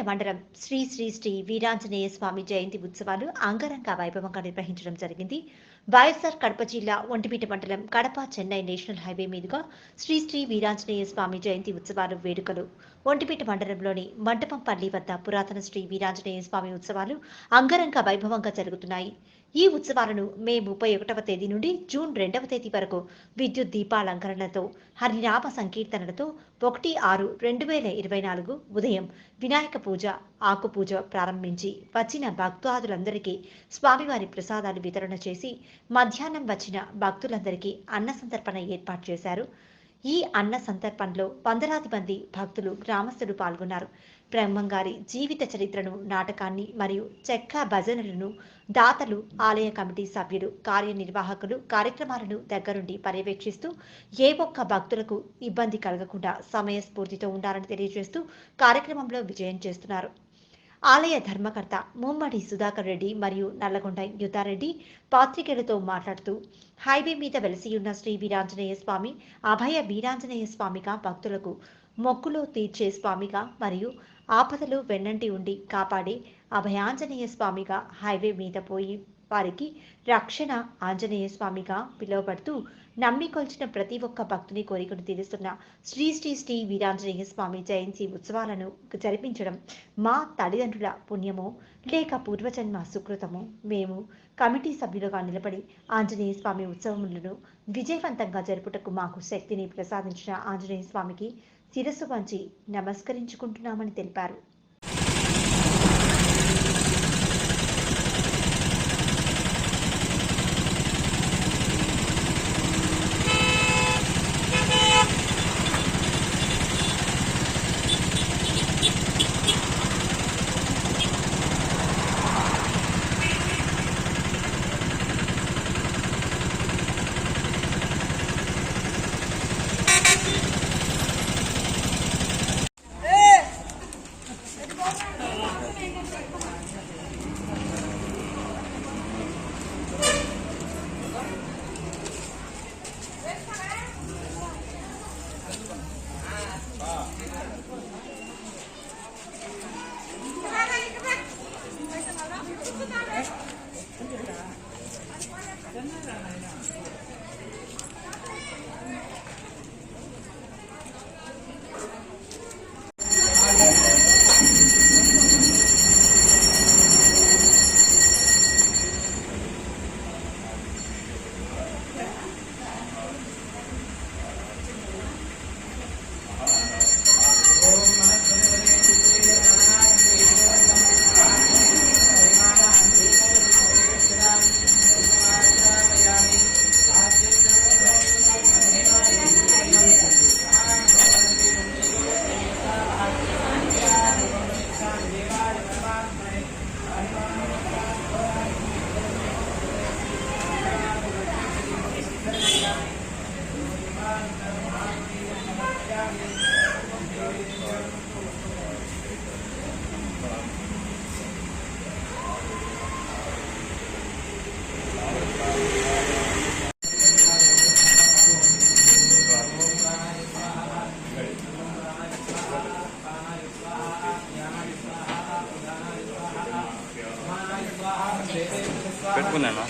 మండలం శ్రీ శ్రీ శ్రీ వీరాంజనేయ స్వామి జయంతి ఉత్సవాలు అంగరంగ వైభవంగా నిర్వహించడం జరిగింది. వైఎస్ఆర్ కడప జిల్లా ఒంటిమిట మండలం కడప చెన్నై నేషనల్ హైవే మీదుగా శ్రీ శ్రీ వీరాంజనేయ స్వామి జయంతి ఉత్సవాలు వేడుకలు ఒంటిమిట మండలంలోని మంటపంపల్లి వద్ద పురాతన శ్రీ వీరాంజనేయ స్వామి ఉత్సవాలు అంగరంగ వైభవంగా జరుగుతున్నాయి. ఈ ఉత్సవాలను మే 31వ తేదీ నుండి జూన్ 2వ తేదీ వరకు విద్యుత్ దీపాలంకరణతో హరినామ సంకీర్తనలతో 1/6/2024 ఉదయం వినాయక పూజ, ఆకు పూజ ప్రారంభించి వచ్చిన భక్తాదులందరికీ స్వామివారి ప్రసాదాలు వితరణ చేసి మధ్యాహ్నం వచ్చిన భక్తులందరికీ అన్న సంతర్పణ ఏర్పాటు చేశారు. ఈ అన్న సంతర్పణలో వందలాది మంది భక్తులు, గ్రామస్తులు పాల్గొన్నారు. బ్రహ్మంగారి జీవిత చరిత్రను, నాటకాన్ని మరియు చెక్క భజనలను దాతలు, ఆలయ కమిటీ సభ్యులు, కార్యనిర్వాహకులు కార్యక్రమాలను దగ్గరుండి పర్యవేక్షిస్తూ ఏ ఒక్క భక్తులకు ఇబ్బంది కలగకుండా సమయస్ఫూర్తితో ఉండాలని తెలియజేస్తూ కార్యక్రమంలో విజయం చేస్తున్నారు. ఆలయ ధర్మకర్త ముమ్మడి సుధాకర్ రెడ్డి మరియు నల్లగొండ యుద్ధారెడ్డి పాత్రికేయులతో మాట్లాడుతూ హైవే మీద వెలసియున్న శ్రీ వీరాంజనేయ స్వామి అభయ వీరాంజనేయ స్వామిగా, భక్తులకు మొక్కులో తీర్చే స్వామిగా మరియు ఆపదలు వెన్నంటి ఉండి కాపాడే అభయాంజనేయ స్వామిగా, హైవే మీద పోయి వారికి రక్షణ ఆంజనేయ స్వామిగా పిలువబడుతూ నమ్మికొల్చిన ప్రతి ఒక్క భక్తుని కోరికను తీరుస్తున్న శ్రీ శ్రీ శ్రీ వీరాంజనేయ స్వామి జయంతి ఉత్సవాలను జరిపించడం మా తల్లిదండ్రుల పుణ్యమో లేక పూర్వజన్మ సుకృతమో మేము కమిటీ సభ్యులుగా నిలబడి ఆంజనేయ స్వామి ఉత్సవములను విజయవంతంగా జరుపుటకు మాకు శక్తిని ప్రసాదించిన ఆంజనేయ స్వామికి శిరస్సు వంచి నమస్కరించుకుంటున్నామని తెలిపారు. పెట్టుకున్నాను.